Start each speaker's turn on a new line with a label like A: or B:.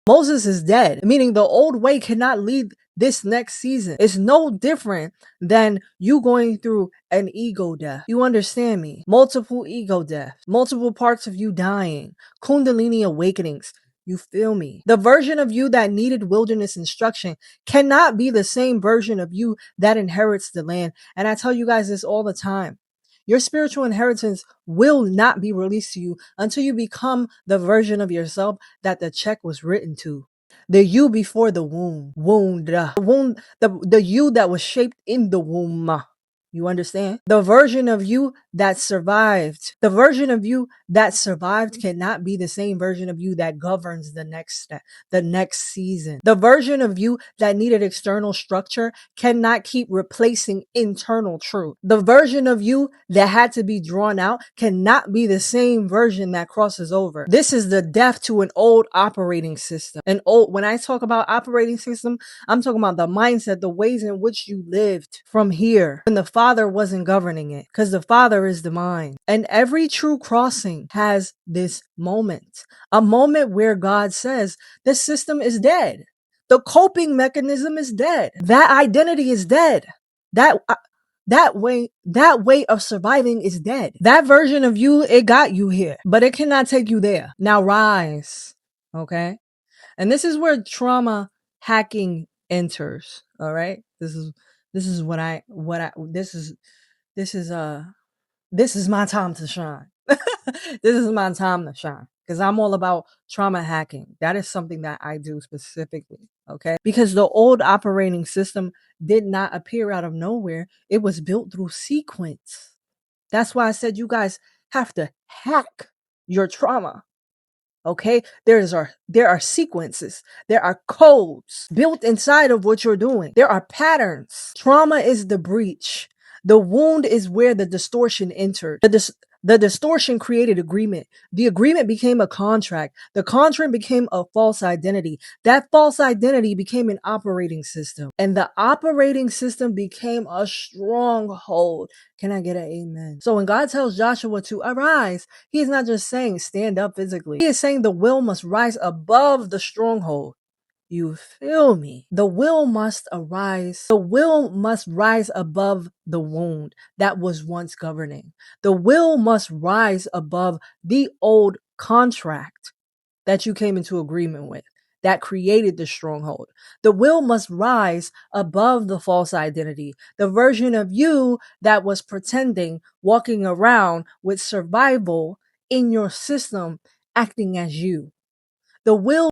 A: Moses is dead, meaning the old way cannot lead this next season. It's no different than you going through an ego death. You understand me? Multiple ego deaths, multiple parts of you dying, Kundalini awakenings. You feel me? The version of you that needed wilderness instruction cannot be the same version of you that inherits the land. And I tell you guys this all the time. Your spiritual inheritance will not be released to you until you become the version of yourself that the check was written to. The you before the womb. The you that was shaped in the womb. You understand? The version of you that survived. The version of you that survived cannot be the same version of you that governs the next step, the next season. The version of you that needed external structure cannot keep replacing internal truth. The version of you that had to be drawn out cannot be the same version that crosses over. This is the death to an old operating system. When I talk about operating system, I'm talking about the mindset, the ways in which you lived from here when the Father wasn't governing it, because the Father is the mind. And every true crossing has this moment, a moment where God says the system is dead. The coping mechanism is dead. That identity is dead. That way of surviving is dead. That version of you, it got you here, but it cannot take you there. Now rise. Okay. And this is where trauma hacking enters. All right. This is my time to shine. This is my time to shine because I'm all about trauma hacking. That is something that I do specifically. Okay. Because the old operating system did not appear out of nowhere. It was built through sequence. That's why I said you guys have to hack your trauma. Okay, there are sequences, there are codes built inside of what you're doing. There are patterns. Trauma is the breach. The wound is where the distortion entered. The distortion created agreement. The agreement became a contract. The contract became a false identity. That false identity became an operating system. And the operating system became a stronghold. Can I get an amen? So when God tells Joshua to arise, he is not just saying stand up physically. He is saying the will must rise above the stronghold. You feel me? The will must arise. The will must rise above the wound that was once governing. The will must rise above the old contract that you came into agreement with that created the stronghold. The will must rise above the false identity, the version of you that was pretending, walking around with survival in your system, acting as you. The will